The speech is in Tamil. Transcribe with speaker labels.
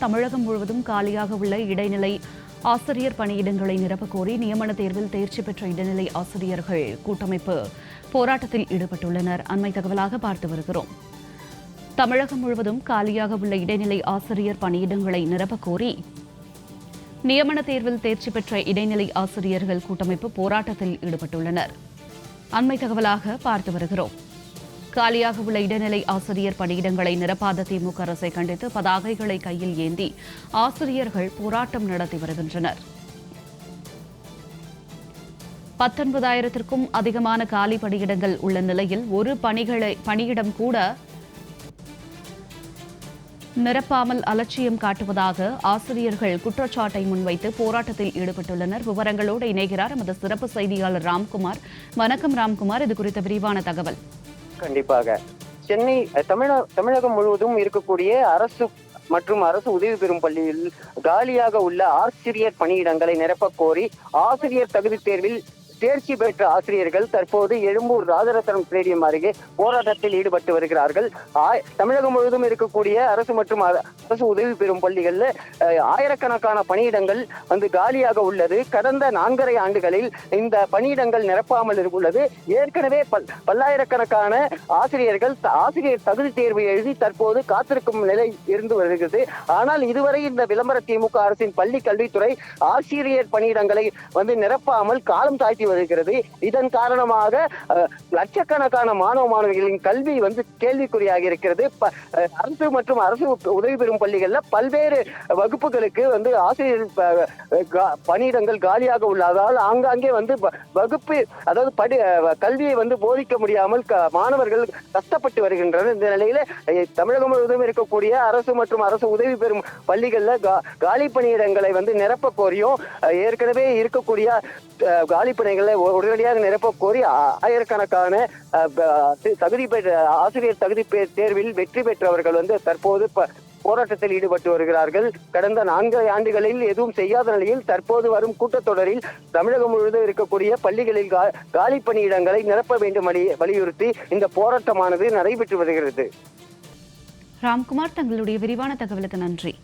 Speaker 1: தமிழகம் முழுவதும் காலியாக உள்ள இடைநிலை ஆசிரியர் பணியிடங்களை நிரப்பக் கோரி நியமன தேர்வில் தேர்ச்சி பெற்ற இடைநிலை ஆசிரியர்கள் கூட்டமைப்பு போராட்டத்தில் ஈடுபட்டுள்ளனர். அண்மை தகவலாக பார்த்து வருகிறோம். தமிழகம் முழுவதும் காலியாக உள்ள இடைநிலை ஆசிரியர் பணியிடங்களை நிரப்பக் கோரி நியமன தேர்வில் தேர்ச்சி பெற்ற இடைநிலை ஆசிரியர்கள் கூட்டமைப்பு போராட்டத்தில் ஈடுபட்டுள்ளனர். அண்மை தகவலாக பார்த்து வருகிறோம். காலியாக உள்ள இடைநிலை ஆசிரியர் பணியிடங்களை நிரப்பாத திமுக அரசை கண்டித்து பதாகைகளை கையில் ஏந்தி ஆசிரியர்கள் போராட்டம் நடத்தி வருகின்றனர். 19,000க்கும் அதிகமான காலி பணியிடங்கள் உள்ள நிலையில் ஒரு பணியிடம் கூட நிரப்பாமல் அலட்சியம் காட்டுவதாக ஆசிரியர்கள் குற்றச்சாட்டை முன்வைத்து போராட்டத்தில் ஈடுபட்டுள்ளனர். விவரங்களோடு இணைகிறார் எமது சிறப்பு செய்தியாளர் ராம்குமார். வணக்கம் ராம்குமார், இது குறித்த விரிவான தகவல்.
Speaker 2: கண்டிப்பாக சென்னை தமிழகம் முழுவதும் இருக்கக்கூடிய அரசு மற்றும் அரசு உதவி பெறும் பள்ளியில் காலியாக உள்ள ஆசிரியர் பணியிடங்களை நிரப்பக் கோரி ஆசிரியர் தகுதி தேர்வில் தேர்ச்சி பெற்ற ஆசிரியர்கள் தற்போது எழும்பூர் ராஜரத்னம் ஸ்டேடியம் அருகே போராட்டத்தில் ஈடுபட்டு வருகிறார்கள். தமிழகம் முழுவதும் இருக்கக்கூடிய அரசு மற்றும் அரசு உதவி பெறும் பள்ளிகளில் ஆயிரக்கணக்கான பணியிடங்கள் காலியாக உள்ளது. கடந்த 4.5 ஆண்டுகளில் இந்த பணியிடங்கள் நிரப்பாமல் உள்ளது. ஏற்கனவே பல்லாயிரக்கணக்கான ஆசிரியர்கள் ஆசிரியர் தகுதி தேர்வு எழுதி தற்போது காத்திருக்கும் நிலை இருந்து வருகிறது. ஆனால் இதுவரை இந்த விளம்பர திமுக அரசின் பள்ளி கல்வித்துறை ஆசிரியர் பணியிடங்களை நிரப்பாமல் காலம் தாழ்த்தி வருகிறது. இதன் காரணமாக லட்சக்கணக்கான மாணவ மாணவிகளின் கல்வி கேள்விக்குறியாக இருக்கிறது. அரசு மற்றும் அரசு உதவி பெறும் பள்ளிகள்ல பல்வேறு வகுப்புகளுக்கு ஆசிரியர் பணியிடங்கள் காலியாக உள்ளதால் ஆங்காங்கே வகுப்பு அதாவது கல்வியை போதிக்க முடியாமல் மாணவர்கள் கஷ்டப்பட்டு வருகின்றனர். இந்த நிலையில தமிழகம் முழுவதும் இருக்கக்கூடிய அரசு மற்றும் அரசு உதவி பெறும் பள்ளிகள்ல காலி பணியிடங்களை நிரப்ப கோரியும் ஏற்கனவே இருக்கக்கூடிய காலி பணிகளை உடனடியாக நிரப்ப கோரி ஆயிரக்கணக்கான தகுதி பெற்ற ஆசிரியர் தகுதி தேர்வில் வெற்றி பெற்றவர்கள் தற்போது போராட்டத்தில் ஈடுபட்டு வருகிறார்கள். கடந்த 4 ஆண்டுகளில் எதுவும் செய்யாத நிலையில் தற்போது வரும் கூட்டத்தொடரில் தமிழகம் முழுவதும் இருக்கக்கூடிய பள்ளிகளில் காலி பணியிடங்களை நிரப்ப வேண்டும் வலியுறுத்தி இந்த போராட்டமானது நடைபெற்று வருகிறது.
Speaker 1: ராம்குமார், தங்களுடைய விரிவான தகவலுக்கு நன்றி.